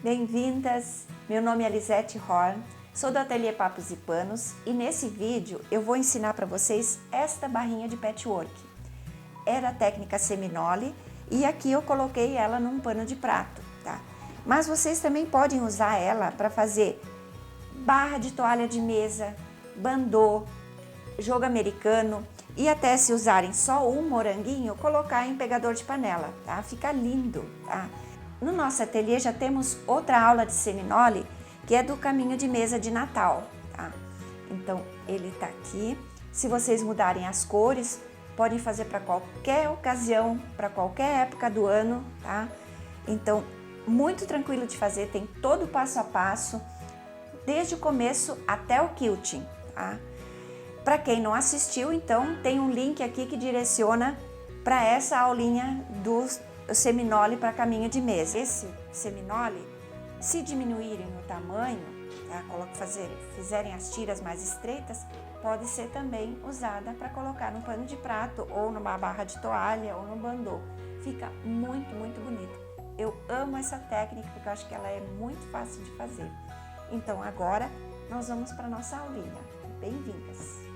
Bem-vindas! Meu nome é Lisete Horn, sou do Ateliê Papos e Panos e nesse vídeo eu vou ensinar para vocês esta barrinha de patchwork. Era a técnica Seminole e aqui eu coloquei ela num pano de prato, tá? Mas vocês também podem usar ela para fazer barra de toalha de mesa, bandô, jogo americano e até se usarem só um moranguinho, colocar em pegador de panela, tá? Fica lindo, tá? No nosso ateliê já temos outra aula de Seminole, que é do caminho de mesa de Natal, tá? Então, ele tá aqui. Se vocês mudarem as cores, podem fazer para qualquer ocasião, para qualquer época do ano, tá? Então, muito tranquilo de fazer, tem todo o passo a passo, desde o começo até o quilting, tá? Para quem não assistiu, então, tem um link aqui que direciona para essa aulinha do Seminole para caminho de mesa. Esse Seminole, se diminuírem no tamanho, tá? Fizerem as tiras mais estreitas, pode ser também usada para colocar no pano de prato ou numa barra de toalha ou no bandô. Fica muito, muito bonito. Eu amo essa técnica porque eu acho que ela é muito fácil de fazer. Então agora nós vamos para nossa aulinha. Bem-vindas!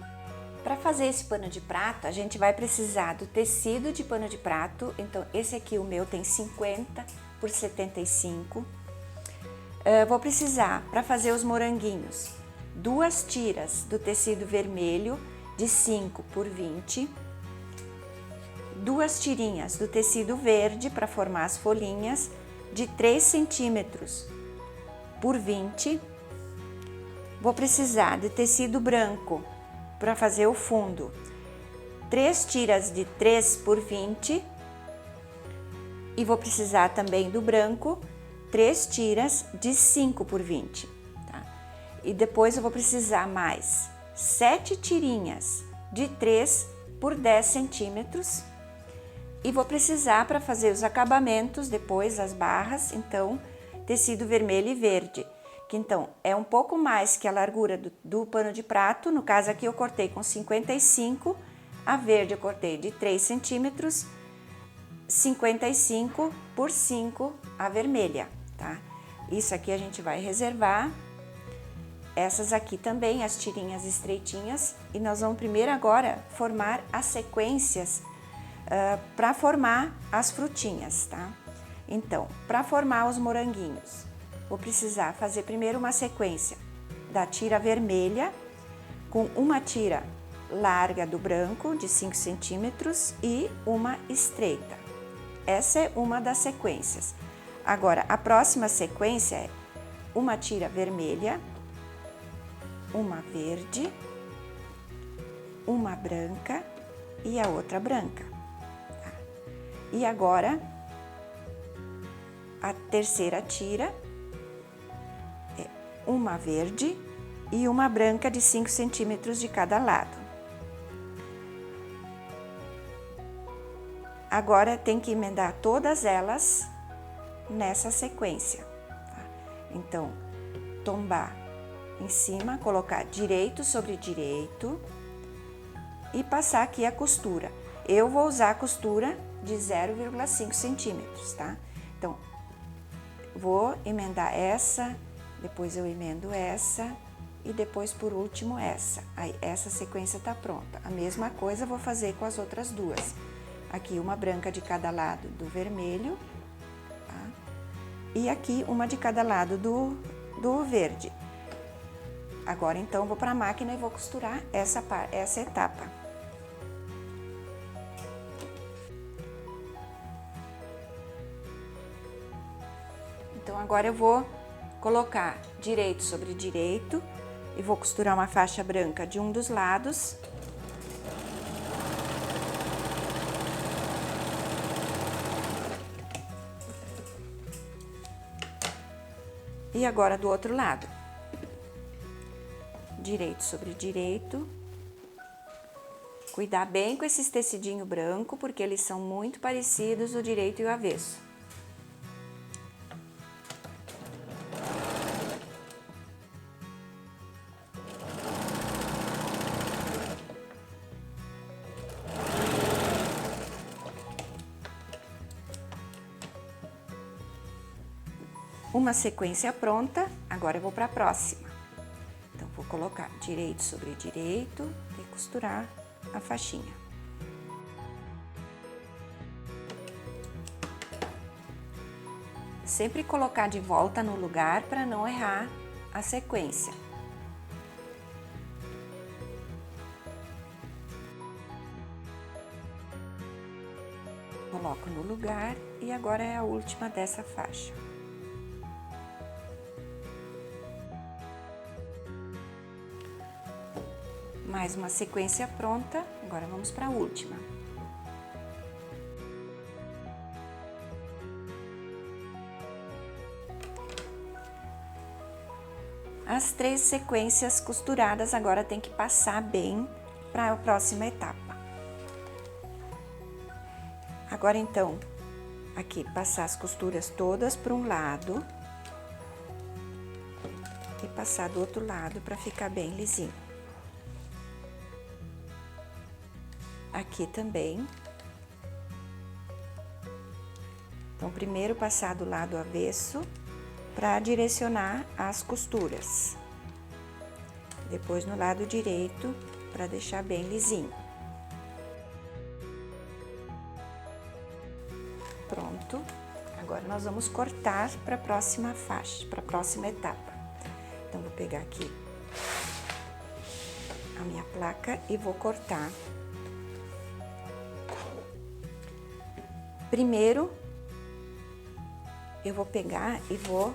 Para fazer esse pano de prato, a gente vai precisar do tecido de pano de prato. Então, esse aqui, o meu, tem 50 por 75. Vou precisar, para fazer os moranguinhos, 2 tiras do tecido vermelho de 5 por 20. 2 tirinhas do tecido verde para formar as folhinhas de 3 centímetros por 20. Vou precisar de tecido branco para fazer o fundo, 3 tiras de 3 por 20 e vou precisar também do branco, 3 tiras de 5 por 20, tá? E depois eu vou precisar mais 7 tirinhas de 3 por 10 centímetros e vou precisar para fazer os acabamentos, depois as barras, então, tecido vermelho e verde. Que então é um pouco mais que a largura do pano de prato, no caso aqui eu cortei com 55, a verde eu cortei de 3 centímetros, 55 por 5 a vermelha, tá? Isso aqui a gente vai reservar, essas aqui também, as tirinhas estreitinhas, e nós vamos primeiro agora formar as sequências para formar as frutinhas, tá? Então, para formar os moranguinhos, vou precisar fazer primeiro uma sequência da tira vermelha com uma tira larga do branco de 5 centímetros e uma estreita. Essa é uma das sequências. Agora, a próxima sequência é uma tira vermelha, uma verde, uma branca e a outra branca. Tá? E agora, a terceira tira, uma verde e uma branca de 5 centímetros de cada lado. Agora tem que emendar todas elas nessa sequência, tá? Então, tombar em cima, colocar direito sobre direito e passar aqui a costura. Eu vou usar a costura de 0,5 centímetros, tá? Então, vou emendar essa, depois eu emendo essa e depois por último essa. Aí essa sequência tá pronta. A mesma coisa eu vou fazer com as outras duas. Aqui uma branca de cada lado do vermelho, tá? E aqui uma de cada lado do verde. Agora então eu vou para a máquina e vou costurar essa etapa. Então agora eu vou colocar direito sobre direito e vou costurar uma faixa branca de um dos lados. E agora do outro lado. Direito sobre direito. Cuidar bem com esses tecidinho branco, porque eles são muito parecidos o direito e o avesso. uma sequência pronta, agora eu vou para a próxima. Então, vou colocar direito sobre direito e costurar a faixinha. Sempre colocar de volta no lugar para não errar a sequência. Coloco no lugar e agora é a última dessa faixa. Mais uma sequência pronta, agora vamos para a última. As 3 sequências costuradas agora tem que passar bem para a próxima etapa. Agora então, aqui passar as costuras todas para um lado e passar do outro lado para ficar bem lisinho. Aqui também. Então, primeiro passar do lado avesso para direcionar as costuras. Depois no lado direito para deixar bem lisinho. Pronto. Agora nós vamos cortar para a próxima faixa, para a próxima etapa. Então, vou pegar aqui a minha placa e vou cortar. Primeiro, eu vou pegar e vou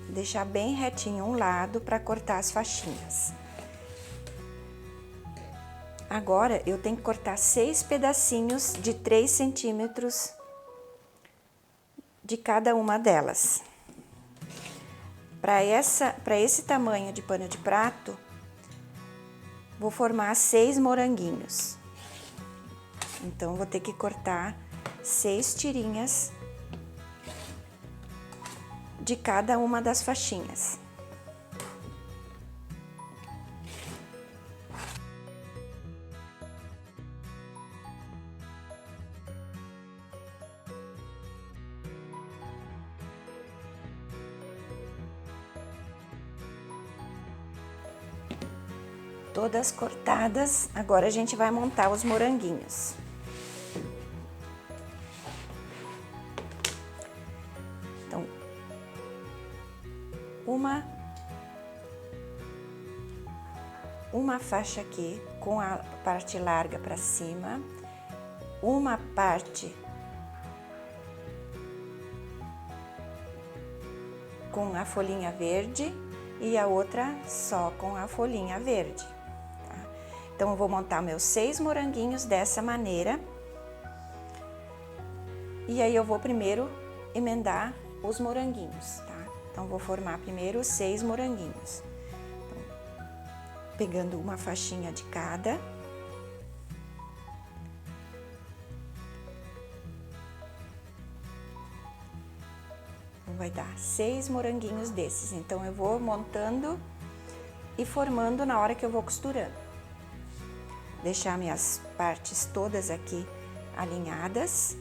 deixar bem retinho um lado para cortar as faixinhas. Agora, eu tenho que cortar 6 pedacinhos de 3 centímetros de cada uma delas. Para esse tamanho de pano de prato, vou formar 6 moranguinhos. Então, vou ter que cortar 6 tirinhas de cada uma das faixinhas. Todas cortadas, agora a gente vai montar os moranguinhos. Então, uma faixa aqui com a parte larga para cima, uma parte com a folhinha verde e a outra só com a folhinha verde. Tá? Então, eu vou montar meus 6 moranguinhos dessa maneira. E aí, eu vou primeiro emendar os moranguinhos, tá? Então, vou formar primeiro 6 moranguinhos. Então, pegando uma faixinha de cada. Então, vai dar 6 moranguinhos desses. Então, eu vou montando e formando na hora que eu vou costurando. Deixar minhas partes todas aqui alinhadas,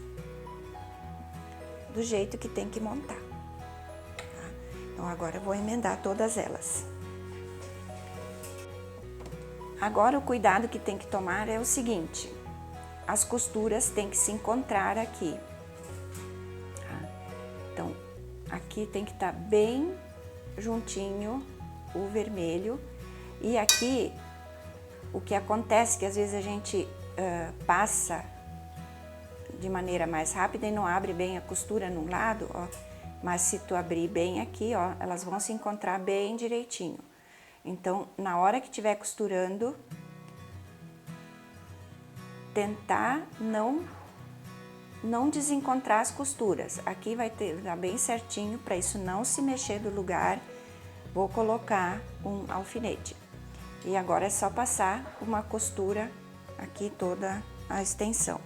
do jeito que tem que montar. Tá? Então, agora eu vou emendar todas elas. Agora, o cuidado que tem que tomar é o seguinte: as costuras têm que se encontrar aqui. Tá? Então, aqui tem que estar bem juntinho o vermelho. E aqui, o que acontece é que às vezes a gente passa de maneira mais rápida e não abre bem a costura num lado, ó. Mas se tu abrir bem aqui, ó, elas vão se encontrar bem direitinho. Então, na hora que estiver costurando, tentar não desencontrar as costuras. Aqui vai dar bem certinho, para isso não se mexer do lugar. Vou colocar um alfinete. E agora é só passar uma costura aqui toda a extensão.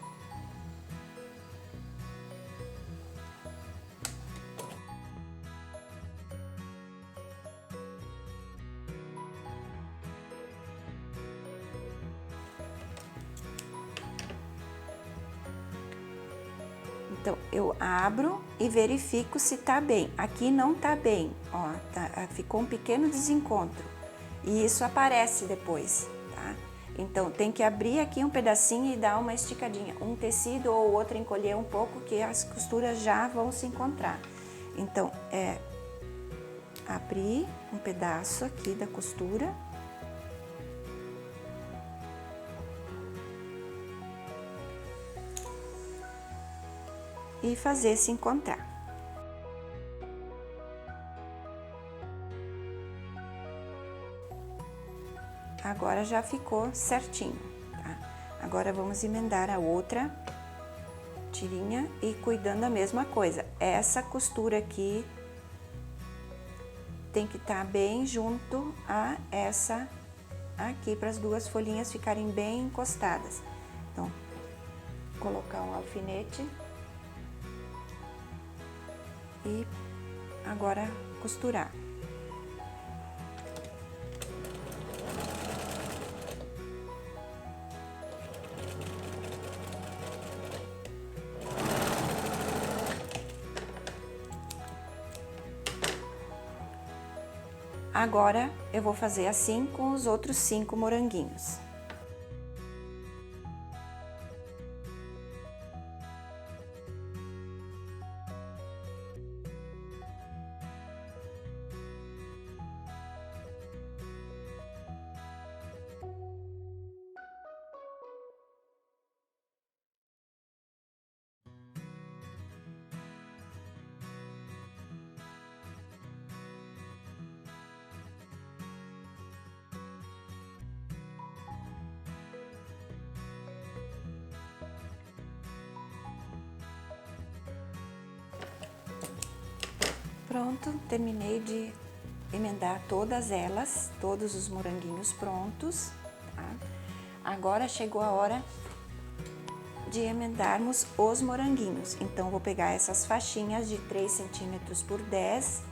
Então, eu abro e verifico se tá bem. Aqui não tá bem, ó, ficou um pequeno desencontro. E isso aparece depois, tá? Então, tem que abrir aqui um pedacinho e dar uma esticadinha. Um tecido ou outro encolher um pouco, que as costuras já vão se encontrar. Então, abrir um pedaço aqui da costura. E fazer se encontrar. Agora já ficou certinho, tá? Agora vamos emendar a outra tirinha e cuidando da mesma coisa. Essa costura aqui tem que estar bem junto a essa aqui, para as duas folhinhas ficarem bem encostadas. Então, colocar um alfinete. E agora costurar. Agora eu vou fazer assim com os outros 5 moranguinhos. Pronto, terminei de emendar todas elas, todos os moranguinhos prontos, tá? Agora chegou a hora de emendarmos os moranguinhos. Então, vou pegar essas faixinhas de 3 centímetros por 10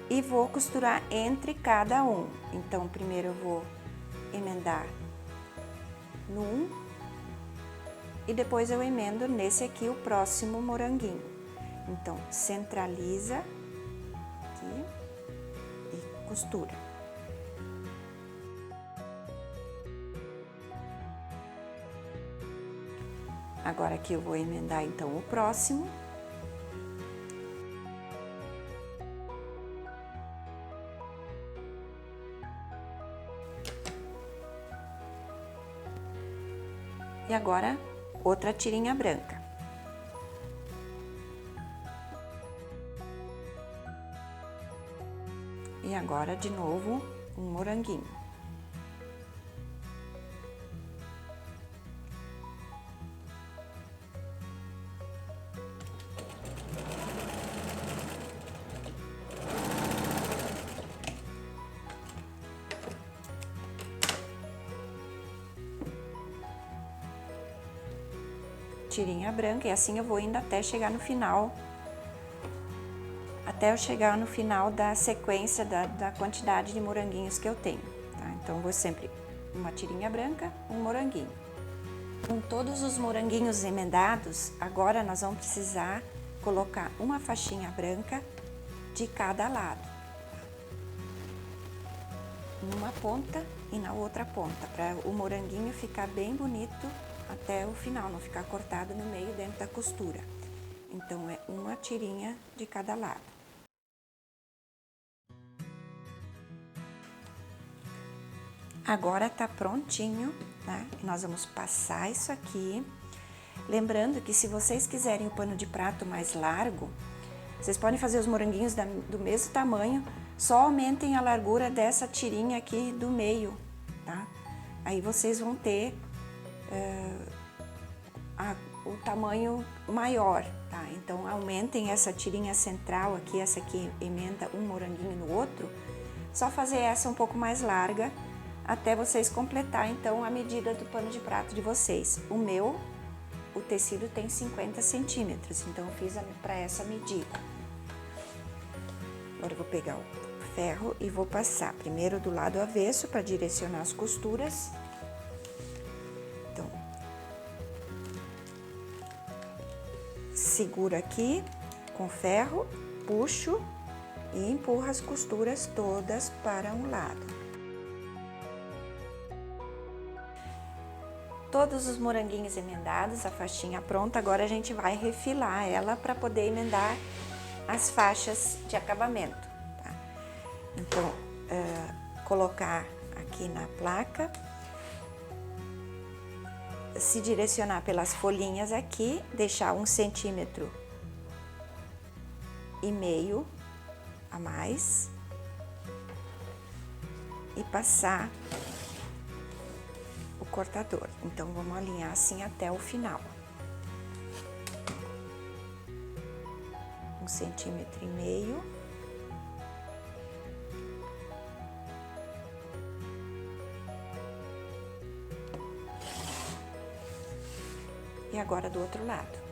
e vou costurar entre cada um. Então, primeiro eu vou emendar no 1 e depois eu emendo nesse aqui o próximo moranguinho. Então, centraliza aqui e costura. Agora aqui eu vou emendar então o próximo. E agora outra tirinha branca. E agora, de novo, um moranguinho. Tirinha branca, e assim eu vou indo até chegar no final. Até eu chegar no final da sequência da quantidade de moranguinhos que eu tenho, tá? Então, eu vou sempre uma tirinha branca, um moranguinho. Com todos os moranguinhos emendados, agora nós vamos precisar colocar uma faixinha branca de cada lado. Numa ponta e na outra ponta, para o moranguinho ficar bem bonito até o final, não ficar cortado no meio dentro da costura. Então, é uma tirinha de cada lado. Agora tá prontinho, né? Nós vamos passar isso aqui. Lembrando que se vocês quiserem o pano de prato mais largo, vocês podem fazer os moranguinhos do mesmo tamanho, só aumentem a largura dessa tirinha aqui do meio, tá? Aí vocês vão ter o tamanho maior, tá? Então, aumentem essa tirinha central aqui, essa aqui emenda um moranguinho no outro, só fazer essa um pouco mais larga, até vocês completar, então, a medida do pano de prato de vocês. O tecido tem 50 centímetros, então eu fiz para essa medida. Agora eu vou pegar o ferro e vou passar primeiro do lado avesso para direcionar as costuras. Então, seguro aqui com ferro, puxo e empurro as costuras todas para um lado. Todos os moranguinhos emendados, a faixinha pronta, agora a gente vai refilar ela para poder emendar as faixas de acabamento, tá? Então, colocar aqui na placa, se direcionar pelas folhinhas aqui, deixar 1,5 centímetro a mais e passar o cortador. Então, vamos alinhar assim até o final. 1,5 centímetro. E agora do outro lado.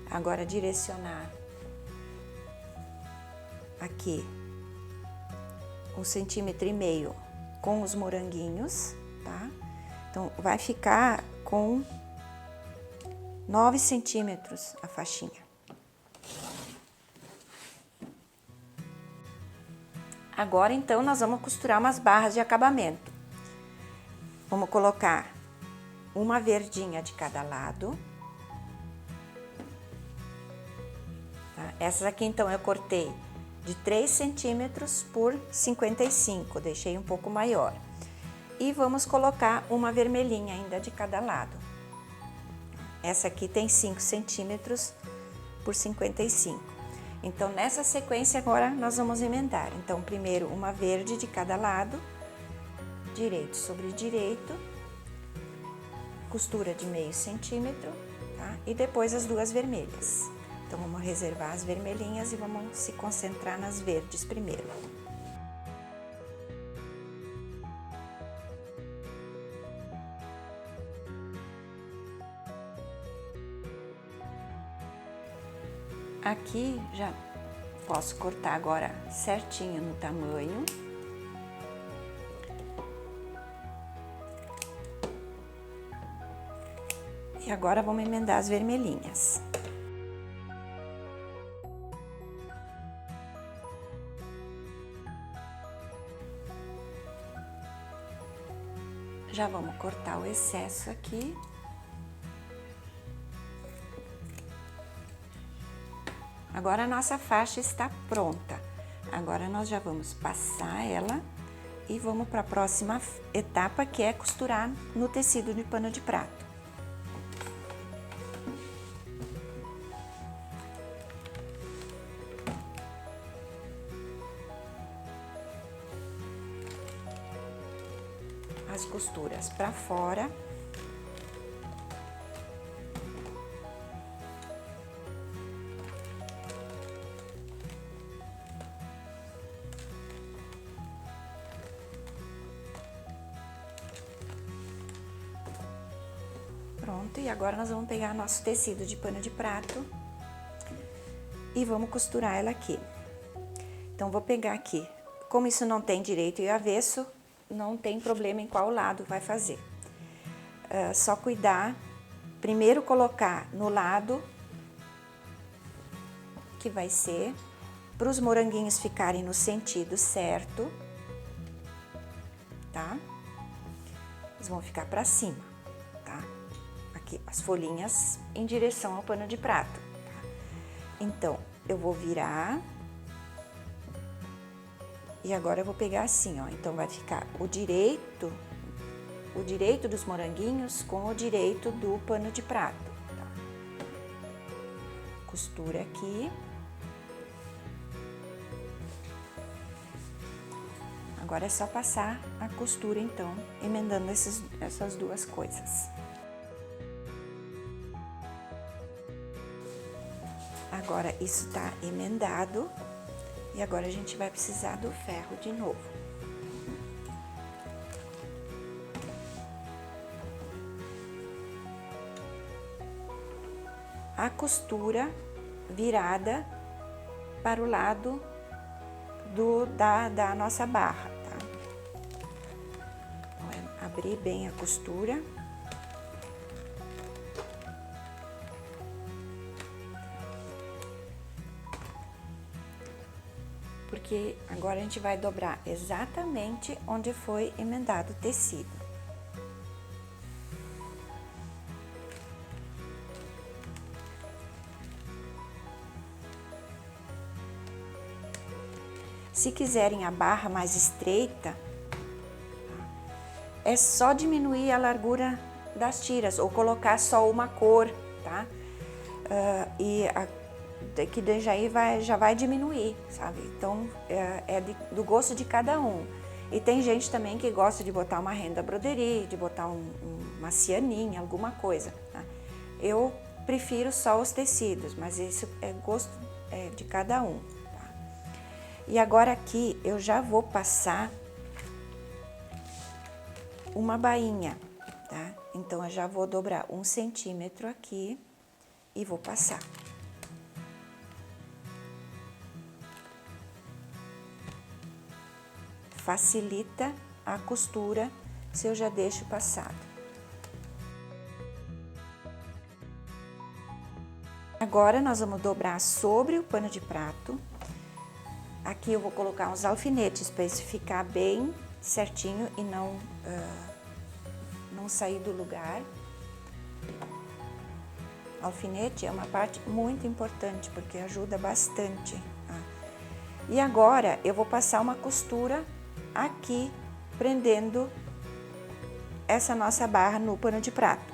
Agora direcionar aqui 1,5 centímetro com os moranguinhos, tá? Então, vai ficar com 9 centímetros a faixinha. Agora, então, nós vamos costurar umas barras de acabamento. Vamos colocar uma verdinha de cada lado. Tá? Essas aqui, então, eu cortei de 3 centímetros por 55, deixei um pouco maior. E vamos colocar uma vermelhinha ainda de cada lado. Essa aqui tem 5 centímetros por 55. Então, nessa sequência, agora nós vamos emendar. Então, primeiro uma verde de cada lado, direito sobre direito, costura de meio centímetro, tá? E depois as duas vermelhas. Então, vamos reservar as vermelhinhas e vamos se concentrar nas verdes primeiro. Aqui já posso cortar agora certinho no tamanho. E agora vamos emendar as vermelhinhas. Já vamos cortar o excesso aqui. Agora a nossa faixa está pronta. Agora nós já vamos passar ela e vamos para a próxima etapa, que é costurar no tecido de pano de prato. As costuras para fora. Pronto, e agora nós vamos pegar nosso tecido de pano de prato e vamos costurar ela aqui. Então, vou pegar aqui, como isso não tem direito e avesso, não tem problema em qual lado vai fazer. Só cuidar, primeiro colocar no lado que vai ser, para os moranguinhos ficarem no sentido certo, tá? Eles vão ficar para cima, tá? Aqui, as folhinhas em direção ao pano de prato. Tá? Então, eu vou virar. E agora eu vou pegar assim, ó. Então, vai ficar o direito dos moranguinhos com o direito do pano de prato. Tá? Costura aqui. Agora é só passar a costura, então, emendando essas duas coisas. Agora, isso tá emendado. E agora a gente vai precisar do ferro de novo. A costura virada para o lado da nossa barra, tá? abrir bem a costura. Porque agora a gente vai dobrar exatamente onde foi emendado o tecido. Se quiserem a barra mais estreita, é só diminuir a largura das tiras ou colocar só uma cor, tá? Que já vai diminuir, sabe? Então, do gosto de cada um. E tem gente também que gosta de botar uma renda broderie, de botar uma cianinha, alguma coisa, tá? Eu prefiro só os tecidos, mas isso é gosto de cada um, tá? E agora aqui eu já vou passar uma bainha, tá? Então, eu já vou dobrar 1 centímetro aqui e vou passar. Facilita a costura se eu já deixo passado. Agora, nós vamos dobrar sobre o pano de prato. Aqui eu vou colocar uns alfinetes para isso ficar bem certinho e não sair do lugar. Alfinete é uma parte muito importante porque ajuda bastante. Tá? E agora eu vou passar uma costura aqui, prendendo essa nossa barra no pano de prato.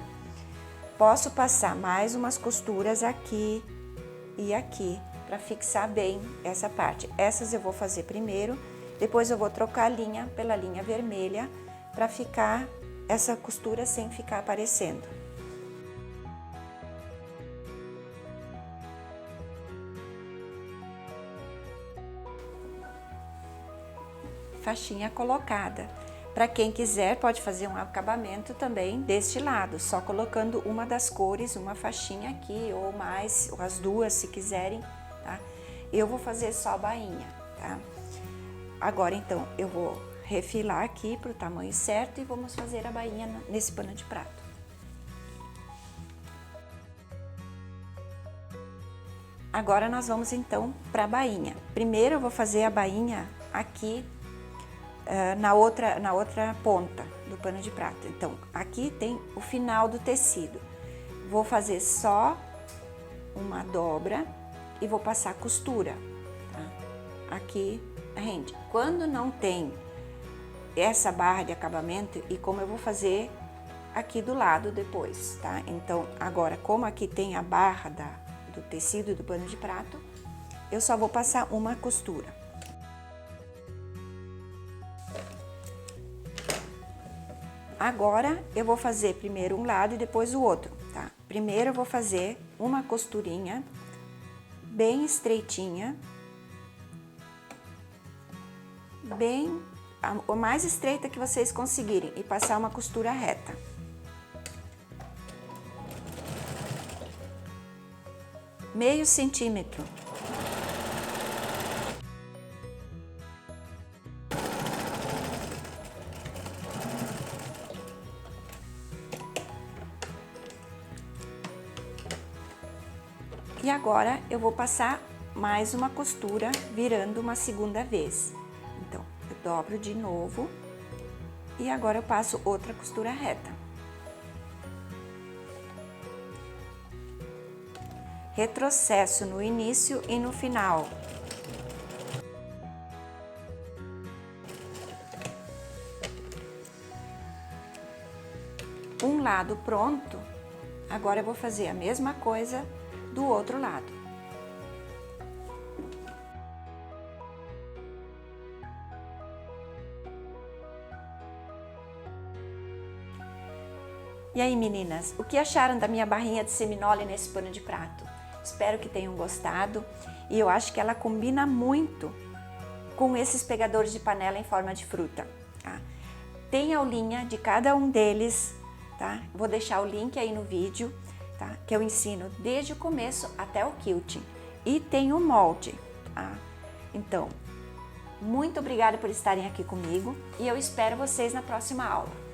Posso passar mais umas costuras aqui e aqui, para fixar bem essa parte. Essas eu vou fazer primeiro, depois eu vou trocar a linha pela linha vermelha, para ficar essa costura sem ficar aparecendo. Faixinha colocada. Para quem quiser, pode fazer um acabamento também deste lado, só colocando uma das cores, uma faixinha aqui, ou mais, ou as duas, se quiserem, tá? Eu vou fazer só a bainha, tá? Agora, então, eu vou refilar aqui para o tamanho certo e vamos fazer a bainha nesse pano de prato. Agora, nós vamos, então, para a bainha. Primeiro, eu vou fazer a bainha aqui, na outra ponta do pano de prato. Então, aqui tem o final do tecido. Vou fazer só uma dobra e vou passar costura, tá? Aqui rende. Quando não tem essa barra de acabamento, e como eu vou fazer aqui do lado depois, tá? Então, agora, como aqui tem a barra do tecido do pano de prato, eu só vou passar uma costura. Agora, eu vou fazer primeiro um lado e depois o outro, tá? Primeiro, eu vou fazer uma costurinha bem estreitinha, bem, a mais estreita que vocês conseguirem, e passar uma costura reta. Meio centímetro. E agora eu vou passar mais uma costura virando uma segunda vez. Então, eu dobro de novo e agora eu passo outra costura reta. Retrocesso no início e no final. Um lado pronto, agora eu vou fazer a mesma coisa do outro lado. E aí, meninas, o que acharam da minha barrinha de seminole nesse pano de prato? Espero que tenham gostado e eu acho que ela combina muito com esses pegadores de panela em forma de fruta, tá? Tem a aulinha de cada um deles, tá? Vou deixar o link aí no vídeo, tá? Que eu ensino desde o começo até o quilting. E tem o molde, tá? Então, muito obrigada por estarem aqui comigo e eu espero vocês na próxima aula.